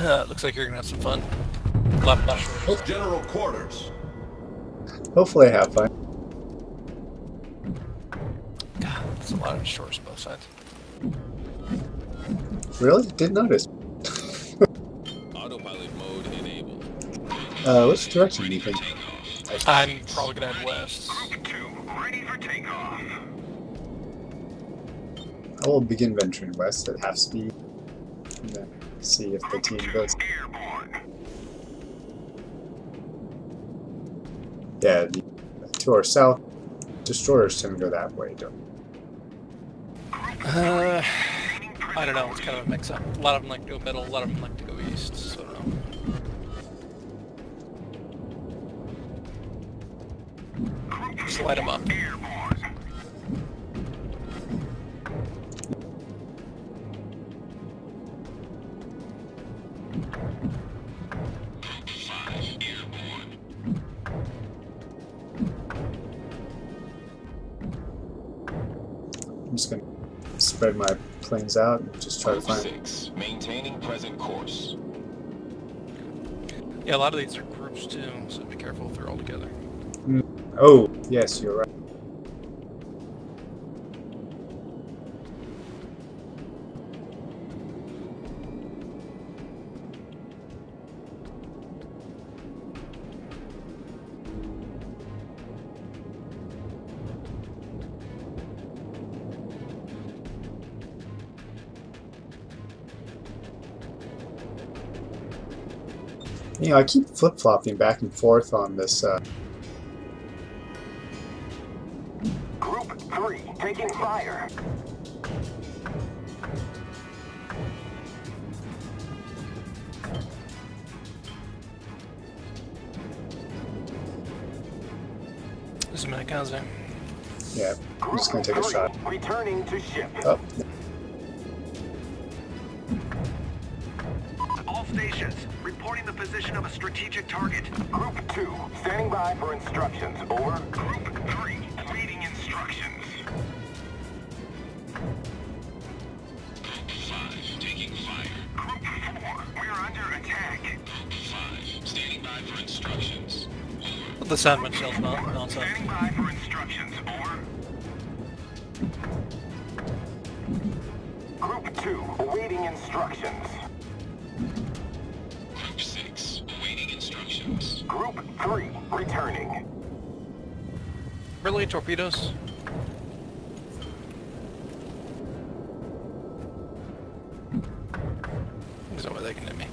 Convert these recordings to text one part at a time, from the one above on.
Looks like you're gonna have some fun. Left shores. General quarters. Hopefully I have fun. God, that's a lot of shores both sides. Really? Didn't notice. Autopilot mode enabled. Which direction do you think? I'm probably gonna head west. Group 2, ready for takeoff. I will begin venturing west at half speed. And then see if the team goes. Airborne. Yeah, to our south, destroyers tend to go that way, don't I don't know, it's kind of a mix-up. A lot of them like to go middle, a lot of them like to go east, so I don't know. Just light them up. I'm just gonna spread my planes out and just try to find. 6, maintaining present course. Yeah, a lot of these are groups too, so be careful if they're all together. Oh, yes, you're right. You know, I keep flip-flopping back and forth on this. Group 3, taking fire. This is Kamikaze. Yeah, I'm just gonna take a shot. Returning to ship. Oh, All stations, reporting the position of a strategic target. Group 2, standing by for instructions. Over. Group 3, awaiting instructions. Group 5, taking fire. Group 4, we're under attack. Group 5, standing by for instructions. Let the sandwich shells mount outside. Standing by for instructions. Over. Group 2, awaiting instructions. Group 6, awaiting instructions. Group 3, returning. Really, torpedoes? There's no way they can hit me.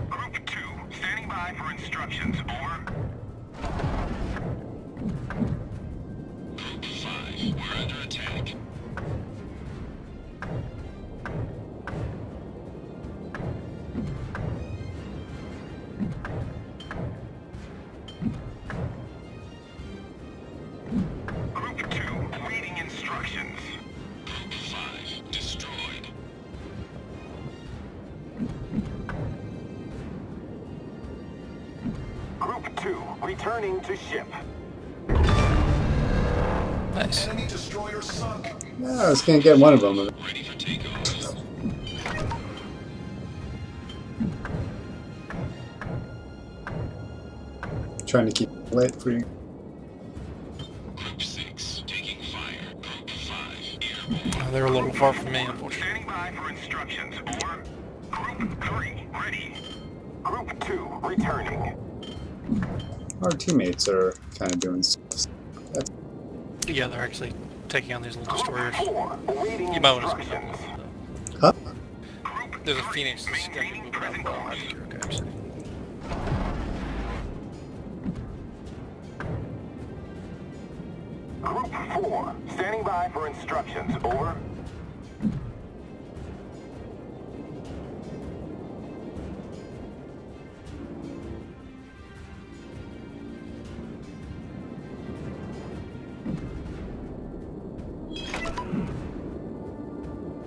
Group 2, standing by for instructions. Over. Group 5, we're under attack. Group 2, awaiting instructions. Group 5, destroyed. Group 2, returning to ship. Nice. Enemy destroyer sunk. I was gonna get one of them. Ready for takeoff. Trying to keep it lit for you. Group 6, taking fire. Group 5, airborne. They're a little far from me, unfortunately. Standing by for instructions. Over. Group 3, ready. Group 2, returning. Our teammates are kind of doing stuff. Yeah, they're actually taking on these little destroyers. Group 4, awaiting You might want to speed instructions. up. Huh? There's a Phoenix that's going to move around well. I think you're okay, I'm saying. Group 4, standing by for instructions. Over.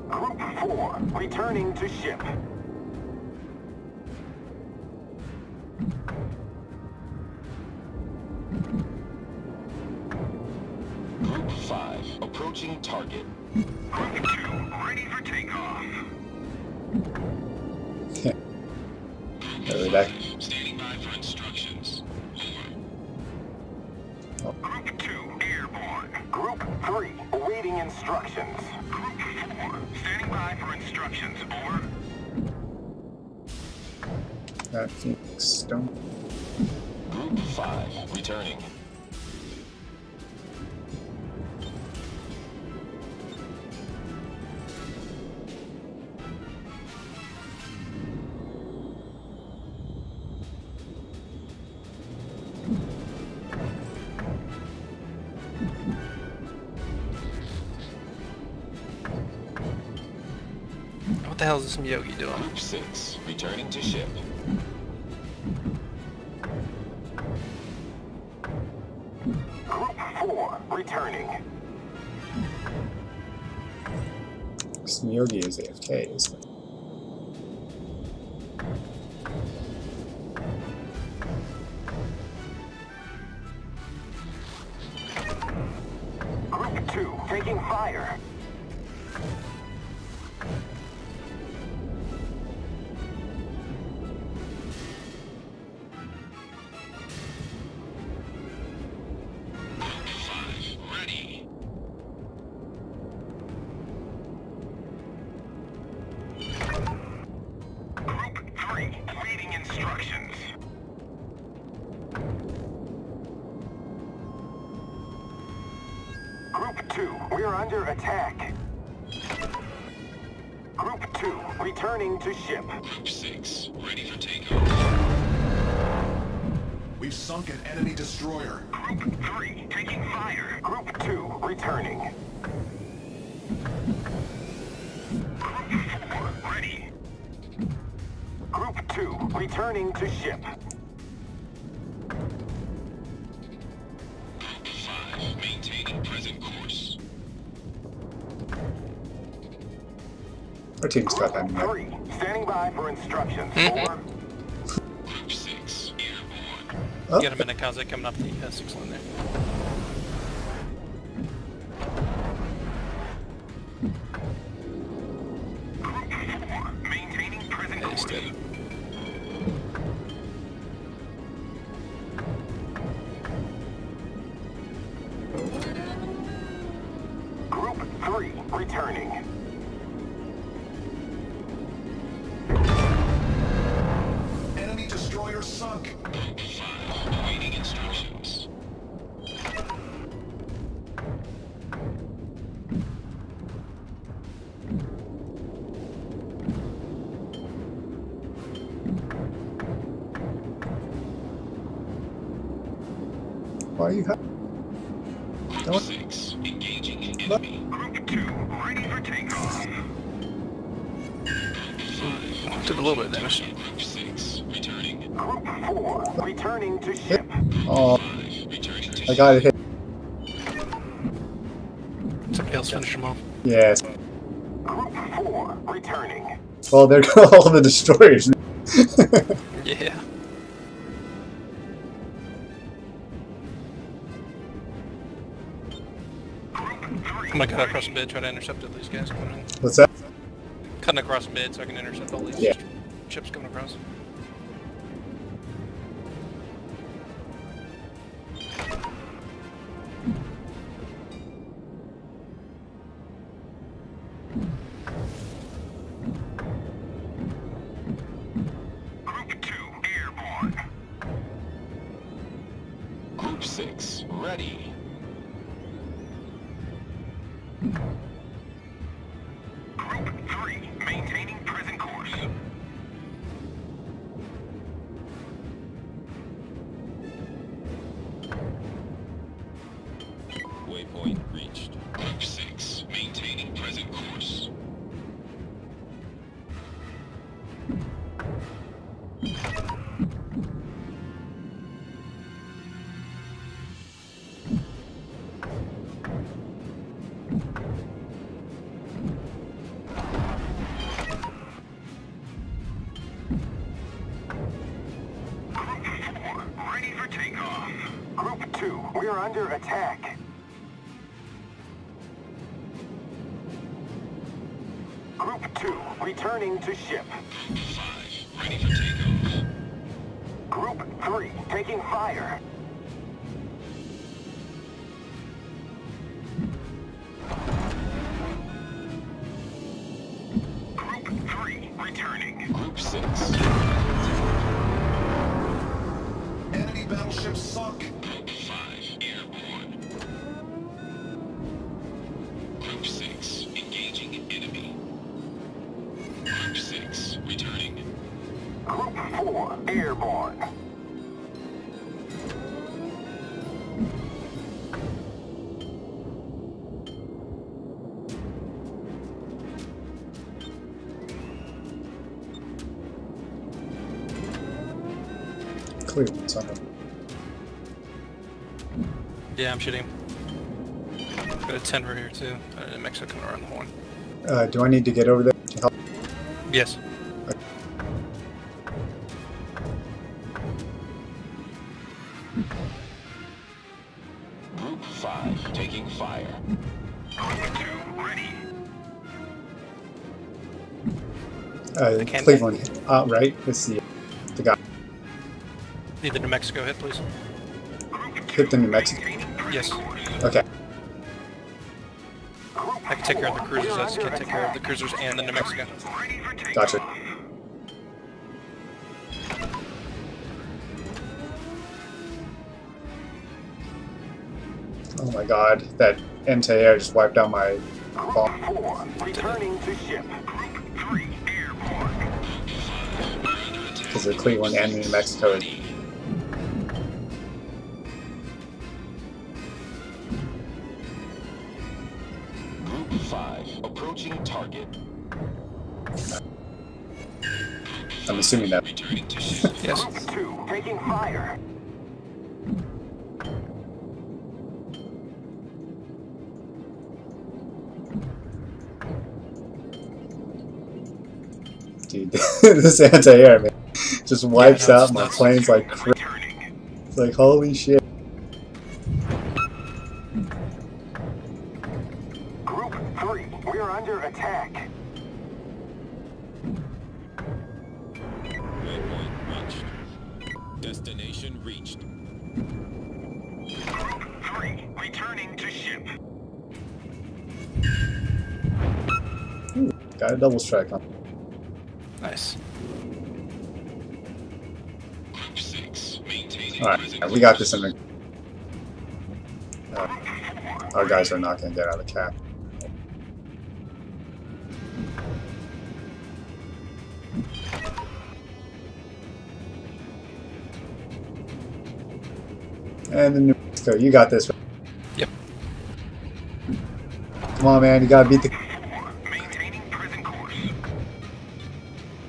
Group 4, returning to ship. Group 5, approaching target. Group 2, ready for takeoff. Really back. Standing by for instructions. Over. Group 2, airborne. Group 3, awaiting instructions. Group 4, standing by for instructions. Over. That Phoenix don't. Group 5, returning. What the hell is this Yogi doing? Group 6, returning to ship. Group 4, returning. Yogi is AFK, isn't it? Group 2, taking fire. Ready. Group 3, awaiting instructions. Group 2, we're under attack. Group 2, returning to ship. Group 6, ready for takeoff. We've sunk an enemy destroyer. Group 3, taking fire. Group 2, returning. Group 4, ready. Group 2, returning to ship. Group 5, maintaining present course. Our team's got that Group map. 3, standing by for instructions. Over. Group 6, airborne. Oh, Get him in a Kaze coming up the 6 lane there. Group 4, maintaining present Yeah, he's course. dead. Group 3, returning. Enemy destroyer sunk. Group 5, awaiting instructions. why are you? Group Don't- 6, engaging enemy. Group 2, ready for takeoff. Took a little bit of damage. Group 6, returning. Group 4, returning to ship. Oh, 5, returning to I ship. got it hit. Somebody else finish him off. Yes. Group 4, returning. Well, there go all the destroyers. Yeah. Group 3, I'm gonna cut across mid, try to intercept all these guys coming in. What's that? Cutting across mid so I can intercept all these Yeah. ships coming across. Group 2, airborne. Group 6, ready. Group 3, maintaining present course. Waypoint reached. Group 6, maintaining present course. Group 4, ready for takeoff. Group 2, we're under attack. Group 2, returning to ship. Group 5, ready for takeoff. Group 3, taking fire. Group 3, returning. Group 6. Enemy battleship sunk. Group 5, airborne. Group 6, engaging enemy. Group 6, returning. Group 4, airborne. Cleveland's on it. Yeah, I'm shooting. Got a 10 right here too. In Mexico coming around the horn. Do I need to get over there to help? Yes. Group 5, taking fire. Group 2, ready. can't- Cleveland, right? It's the guy. Need the New Mexico hit, please. Hit the New Mexico. Yes. Okay. I can take care of the cruisers. I just can't take care of the cruisers and the New Mexico. Ready for takeoff. Gotcha. Oh my god, that anti-air just wiped out my bomb. Group 4, returning to ship. Group 3, airborne. Because of Cleveland and New Mexico. Group 5, approaching target. I'm assuming that. Returning to ship. Yes. Group 2, taking fire. Dude, this anti-air, man, just wipes no, out it's my nuts. planes like crazy. Returning. It's like, holy shit. Group 3, we're under attack. Waypoint reached. Destination reached. Group 3, returning to ship. Got a double strike on. Nice. Group 6, maintaining Alright, present we got this course. in the... our guys are not going to get out of the cap. And the New Mexico, you got this. Yep. Come on, man, you got to beat the... Maintaining present course.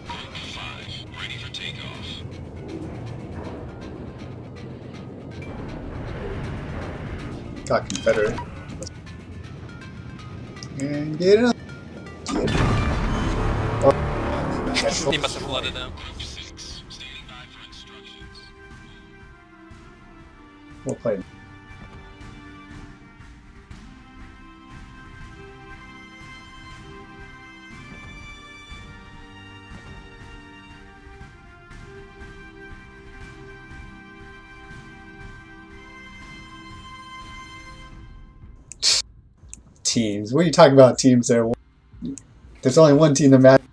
Group 5, ready for takeoff. Got Confederate. And get it up. Oh. He must have flooded now. Group 6, standing by for instructions. We'll play. Teams. What are you talking about, teams there? There's only one team that matters.